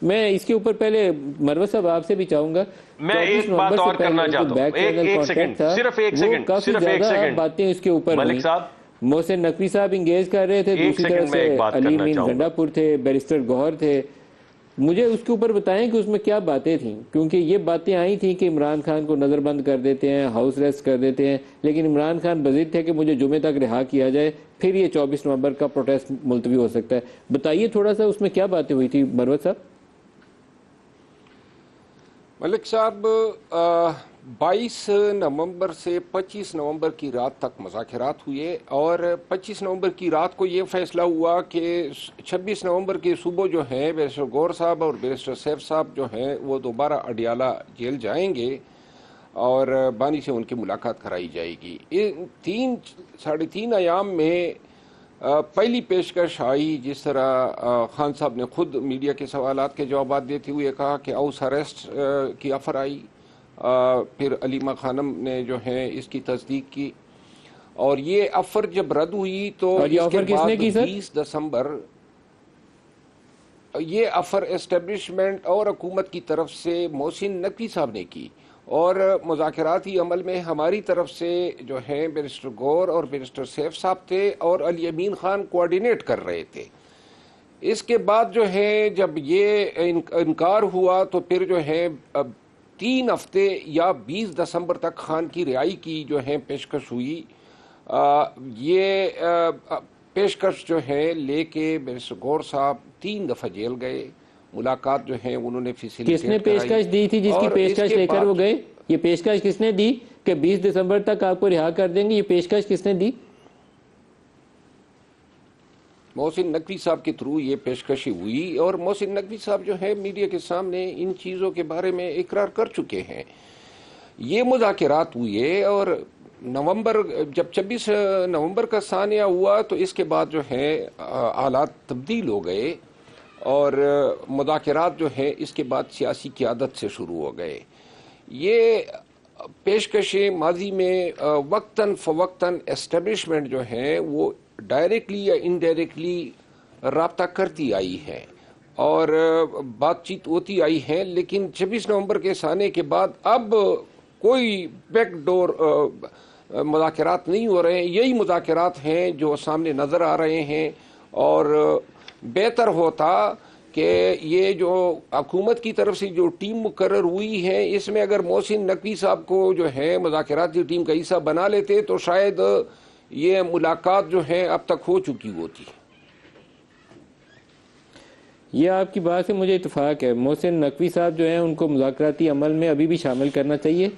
میں اس کے اوپر پہلے مروت صاحب آپ سے بھی چاہوں گا، میں ایک بات اور کرنا چاہتا ہوں، ایک سیکنڈ، صرف ایک سیکنڈ، صرف ایک سیکنڈ باتیں اس کے اوپر ملک صاحب، محسن نقوی صاحب انگیج کر رہے تھے، دوسری طرف سے علی امین زندہ پور تھے، بیرسٹر گوہر تھے. مجھے اس کے اوپر بتائیں کہ اس میں کیا باتیں تھیں، کیونکہ یہ باتیں آئی تھیں کہ عمران خان کو نظر بند کر دیتے ہیں، ہاؤس ریسٹ کر دیتے ہیں، لیکن عمران خان بضد تھے کہ مجھے جمعے تک رہا کیا جائے، پھر یہ 24 نومبر کا پروٹیسٹ ملتوی ہو سکتا ہے. بتائیے تھوڑا سا اس میں کیا باتیں ہوئی تھی مروت صاحب؟ ملک صاحب، 22 نومبر سے 25 نومبر کی رات تک مذاکرات ہوئے، اور 25 نومبر کی رات کو یہ فیصلہ ہوا کہ 26 نومبر کی صبح جو ہیں بیرسٹر گور صاحب اور بیرسٹر سیف صاحب جو ہیں وہ دوبارہ اڈیالہ جیل جائیں گے اور بانی سے ان کی ملاقات کرائی جائے گی. ان 3.5 ایام میں پہلی پیشکش آئی، جس طرح خان صاحب نے خود میڈیا کے سوالات کے جوابات دیتے ہوئے کہا کہ ہاؤس اریسٹ کی آفر آئی. پھر علیمہ خانم نے جو ہے اس کی تصدیق کی، اور یہ آفر جب رد ہوئی تو اس کے بعد 20 دسمبر یہ آفر اسٹیبلشمنٹ اور حکومت کی طرف سے محسن نقوی صاحب نے کی، اور مذاکراتی عمل میں ہماری طرف سے جو ہیں بیرسٹر گور اور بیرسٹر سیف صاحب تھے اور علی امین خان کوارڈینیٹ کر رہے تھے. اس کے بعد جو ہے جب یہ انکار ہوا تو پھر جو ہے 3 ہفتے یا 20 دسمبر تک خان کی رہائی کی جو ہے پیشکش ہوئی. یہ پیشکش جو ہے لے کے بیرسٹر گور صاحب 3 دفعہ جیل گئے. ملاقات جو ہے انہوں نے فیسیلیٹیٹ کرائی. کس نے پیشکش دی تھی جس کی پیشکش لے کر وہ گئے؟ یہ پیشکش کس نے دی کہ 20 دسمبر تک آپ کو رہا کر دیں گے؟ یہ پیشکش کس نے دی؟ محسن نقوی صاحب کے تھرو یہ پیشکشی ہوئی، اور محسن نقوی صاحب جو ہے میڈیا کے سامنے ان چیزوں کے بارے میں اقرار کر چکے ہیں. یہ مذاکرات ہوئے، اور جب 26 نومبر کا ثانیہ ہوا تو اس کے بعد جو ہے حالات تبدیل ہو گئے، اور مذاکرات جو ہے اس کے بعد سیاسی قیادت سے شروع ہو گئے. یہ پیشکشیں ماضی میں وقتاً فوقتاً اسٹیبلشمنٹ جو ہے وہ ڈائریکٹلی یا انڈائریکٹلی رابطہ کرتی آئی ہے اور بات چیت ہوتی آئی ہے، لیکن 26 نومبر کے ثانیے کے بعد اب کوئی بیک ڈور مذاکرات نہیں ہو رہے ہیں. یہی مذاکرات ہیں جو سامنے نظر آ رہے ہیں، اور بہتر ہوتا کہ یہ جو حکومت کی طرف سے جو ٹیم مقرر ہوئی ہے اس میں اگر محسن نقوی صاحب کو جو ہے مذاکراتی ٹیم کا حصہ بنا لیتے تو شاید یہ ملاقات جو ہے اب تک ہو چکی ہوتی. یہ آپ کی بات سے مجھے اتفاق ہے. محسن نقوی صاحب جو ہیں ان کو مذاکراتی عمل میں ابھی بھی شامل کرنا چاہیے.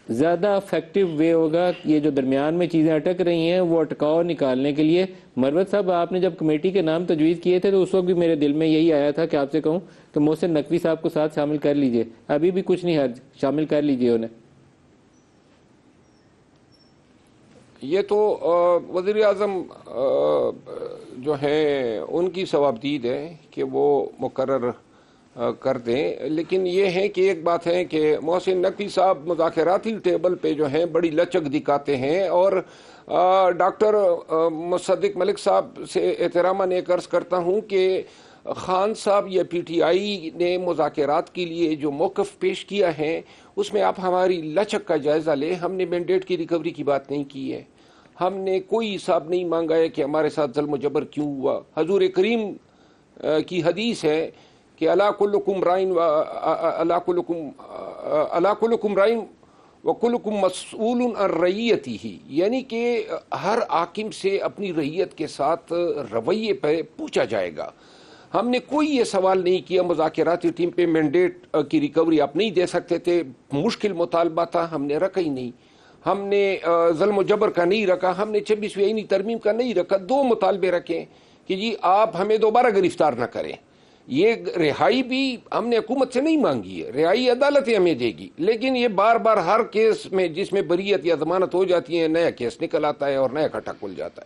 زیادہ افیکٹو وے ہوگا. یہ جو درمیان میں چیزیں اٹک رہی ہیں وہ اٹکاؤ نکالنے کے لیے. مروت صاحب، آپ نے جب کمیٹی کے نام تجویز کیے تھے تو اس وقت بھی میرے دل میں یہی آیا تھا کہ آپ سے کہوں کہ محسن نقوی صاحب کو ساتھ شامل کر لیجئے. ابھی بھی کچھ نہیں حرج، شامل کر لیجئے انہیں. یہ تو وزیر اعظم جو ہے ان کی ثوابدید ہے کہ وہ مقرر کر دیں، لیکن یہ ہے کہ ایک بات ہے کہ محسن نقوی صاحب مذاکراتی ٹیبل پہ جو ہیں بڑی لچک دکھاتے ہیں، اور ڈاکٹر مصدق ملک صاحب سے احتراماً ایک عرض کرتا ہوں کہ خان صاحب یا پی ٹی آئی نے مذاکرات کے لیے جو موقف پیش کیا ہے اس میں آپ ہماری لچک کا جائزہ لیں. ہم نے مینڈیٹ کی ریکوری کی بات نہیں کی ہے، ہم نے کوئی حساب نہیں مانگا ہے کہ ہمارے ساتھ ظلم و جبر کیوں ہوا. حضور کریم کی حدیث ہے کہ الا کلکم رائن وکلکم مسئول عن رعیتہ، یعنی کہ ہر حاکم سے اپنی رعیت کے ساتھ رویے پہ پوچھا جائے گا. ہم نے کوئی یہ سوال نہیں کیا مذاکراتی ٹیم پہ مینڈیٹ کی ریکوری آپ نہیں دے سکتے تھے، مشکل مطالبہ تھا، ہم نے رکھا ہی نہیں. ہم نے ظلم و جبر کا نہیں رکھا، ہم نے 26ویں آئینی ترمیم کا نہیں رکھا. 2 مطالبے رکھیں کہ جی آپ ہمیں دوبارہ گرفتار نہ کریں. یہ رہائی بھی ہم نے حکومت سے نہیں مانگی ہے، رہائی عدالت ہمیں دے گی، لیکن یہ بار بار ہر کیس میں جس میں بریت یا ضمانت ہو جاتی ہے نیا کیس نکل آتا ہے اور نیا کھٹا کھل جاتا ہے.